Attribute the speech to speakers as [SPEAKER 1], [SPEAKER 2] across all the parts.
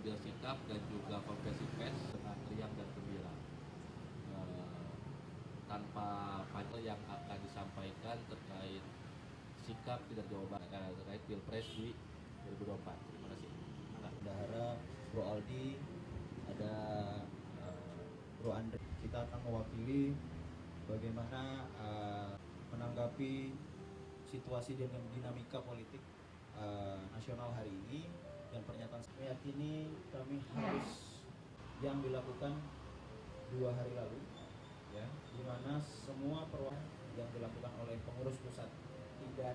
[SPEAKER 1] mengambil sikap dan juga konferensi pers dengan riang dan gembira. Tanpa panel yang akan disampaikan terkait sikap tidak jawaban terkait Pilpres di 2024. Terima kasih.
[SPEAKER 2] Bendahara Bro Aldi, ada Bro Andre. Kita akan mewakili bagaimana menanggapi situasi dan dinamika politik nasional hari ini, dan pernyataan saya meyakini kami harus yang dilakukan 2 hari lalu, ya, di mana semua perwakilan yang dilakukan oleh pengurus pusat Tidar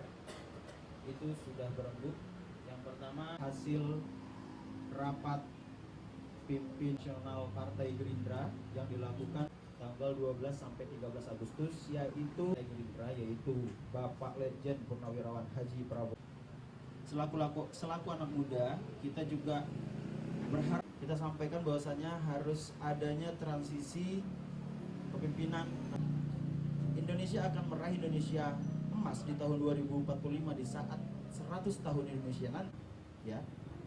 [SPEAKER 2] itu sudah berembuk. Yang pertama, hasil rapat pimpin nasional Partai Gerindra yang dilakukan tanggal 12 sampai 13 Agustus, yaitu Gerindra, yaitu Bapak Legend Purnawirawan Haji Prabowo. Selaku anak muda, kita juga berharap, kita sampaikan bahwasanya harus adanya transisi kepemimpinan. Indonesia akan meraih Indonesia emas di tahun 2045 di saat 100 tahun Indonesia nanti, ya.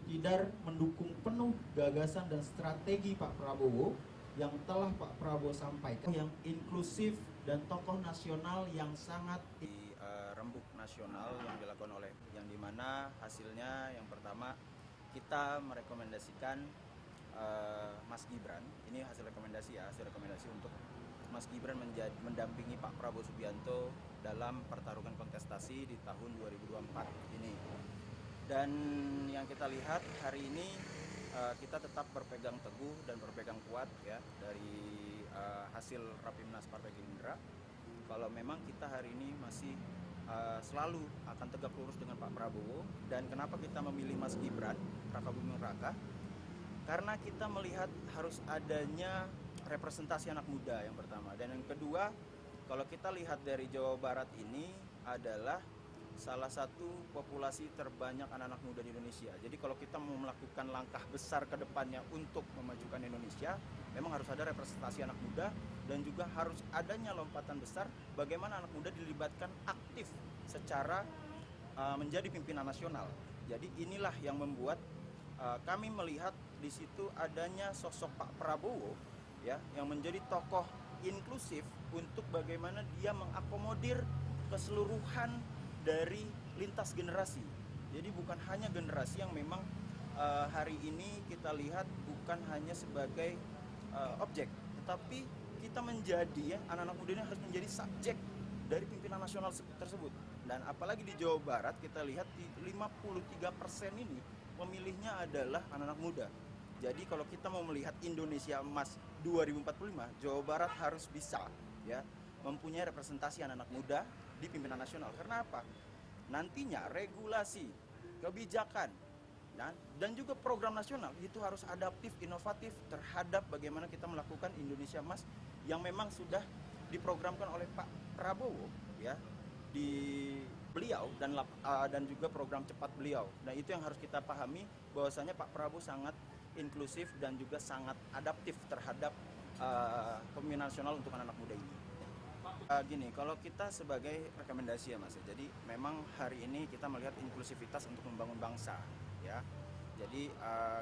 [SPEAKER 2] Tidar mendukung penuh gagasan dan strategi Pak Prabowo yang telah Pak Prabowo sampaikan, yang inklusif dan tokoh nasional yang sangat
[SPEAKER 3] di rembuk nasional yang dilakukan oleh, yang dimana hasilnya yang pertama kita merekomendasikan Mas Gibran. Ini hasil rekomendasi ya, hasil rekomendasi untuk Mas Gibran mendampingi Pak Prabowo Subianto dalam pertarungan kontestasi di tahun 2024 ini. Dan yang kita lihat hari ini kita tetap berpegang teguh dan berpegang kuat ya dari hasil Rapimnas Partai Gerindra. Kalau memang kita hari ini masih selalu akan tegak lurus dengan Pak Prabowo. Dan kenapa kita memilih Mas Gibran Raka Buming Raka? Karena kita melihat harus adanya representasi anak muda yang pertama. Dan yang kedua, kalau kita lihat dari Jawa Barat ini adalah salah satu populasi terbanyak anak-anak muda di Indonesia. Jadi kalau kita mau melakukan langkah besar ke depannya untuk memajukan Indonesia, memang harus ada representasi anak muda dan juga harus adanya lompatan besar bagaimana anak muda dilibatkan aktif secara menjadi pimpinan nasional. Jadi inilah yang membuat kami melihat di situ adanya sosok Pak Prabowo ya yang menjadi tokoh inklusif untuk bagaimana dia mengakomodir keseluruhan dari lintas generasi. Jadi bukan hanya generasi yang memang hari ini kita lihat bukan hanya sebagai objek, tetapi kita menjadi ya anak-anak muda ini harus menjadi subjek dari pimpinan nasional tersebut. Dan apalagi di Jawa Barat kita lihat di 53% ini pemilihnya adalah anak-anak muda. Jadi kalau kita mau melihat Indonesia Emas 2045, Jawa Barat harus bisa ya mempunyai representasi anak-anak muda di pimpinan nasional. Karena apa? Nantinya regulasi, kebijakan, dan juga program nasional itu harus adaptif, inovatif terhadap bagaimana kita melakukan Indonesia Emas yang memang sudah diprogramkan oleh Pak Prabowo ya di beliau dan juga program cepat beliau. Nah itu yang harus kita pahami bahwasanya Pak Prabowo sangat inklusif dan juga sangat adaptif terhadap kepemimpinan nasional untuk anak-anak muda ini. Gini, kalau kita sebagai rekomendasi ya Mas, jadi memang hari ini kita melihat inklusivitas untuk membangun bangsa ya. Jadi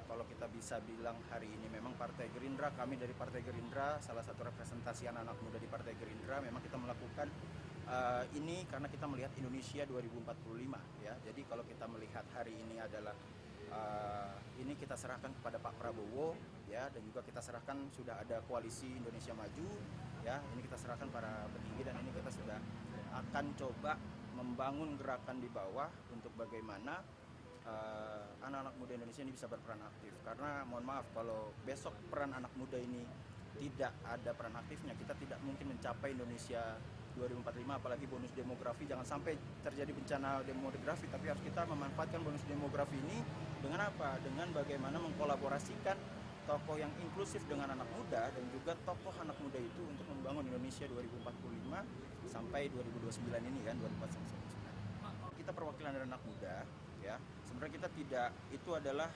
[SPEAKER 3] kalau kita bisa bilang hari ini memang Partai Gerindra, kami dari Partai Gerindra, salah satu representasi anak-anak muda di Partai Gerindra, memang kita melakukan ini karena kita melihat Indonesia 2045 ya. Jadi kalau kita melihat hari ini adalah ini kita serahkan kepada Pak Prabowo ya, dan juga kita serahkan sudah ada koalisi Indonesia Maju ya, ini kita serahkan para petinggi, dan ini kita sudah akan coba membangun gerakan di bawah untuk bagaimana anak-anak muda Indonesia ini bisa berperan aktif. Karena mohon maaf kalau besok peran anak muda ini tidak ada peran aktifnya, kita tidak mungkin mencapai Indonesia 2045, apalagi bonus demografi. Jangan sampai terjadi bencana demografi, tapi harus kita memanfaatkan bonus demografi ini dengan apa? Dengan bagaimana mengkolaborasikan tokoh yang inklusif dengan anak muda dan juga tokoh anak muda itu untuk membangun Indonesia 2045 sampai 2029 ini kan, 2049. Kita perwakilan dari anak muda ya. Sebenarnya kita tidak, itu adalah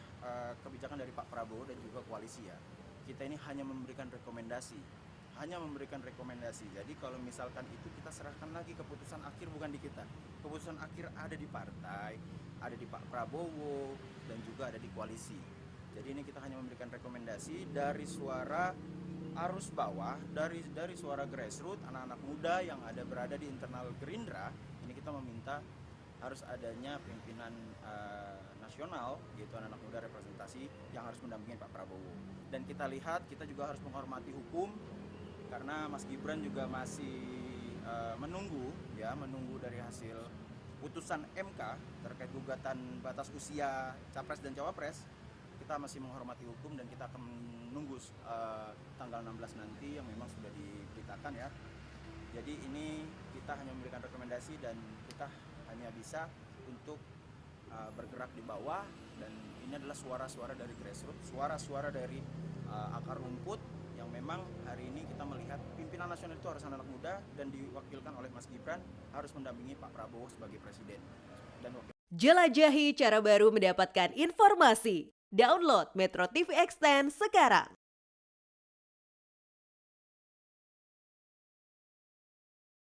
[SPEAKER 3] kebijakan dari Pak Prabowo dan juga koalisi ya. Kita ini hanya memberikan rekomendasi. Jadi kalau misalkan itu kita serahkan lagi, keputusan akhir bukan di kita. Keputusan akhir ada di partai, ada di Pak Prabowo, dan juga ada di koalisi. Jadi ini kita hanya memberikan rekomendasi dari suara arus bawah, dari suara grassroots, anak-anak muda yang berada di internal Gerindra. Ini kita meminta harus adanya pimpinan nasional, yaitu anak-anak muda representasi yang harus mendampingi Pak Prabowo. Dan kita lihat, kita juga harus menghormati hukum, karena Mas Gibran juga masih menunggu dari hasil putusan MK terkait gugatan batas usia capres dan cawapres. Kita masih menghormati hukum dan kita akan menunggu tanggal 16 nanti yang memang sudah diberitakan ya. Jadi ini kita hanya memberikan rekomendasi dan kita hanya bisa untuk bergerak di bawah, dan ini adalah suara-suara dari grassroots, suara-suara dari akar rumput yang memang hari ini kita melihat pimpinan nasional itu harus anak muda dan diwakilkan oleh Mas Gibran, harus mendampingi Pak Prabowo sebagai presiden dan wakil.
[SPEAKER 4] Jelajahi cara baru mendapatkan informasi. Download Metro TV Extend sekarang.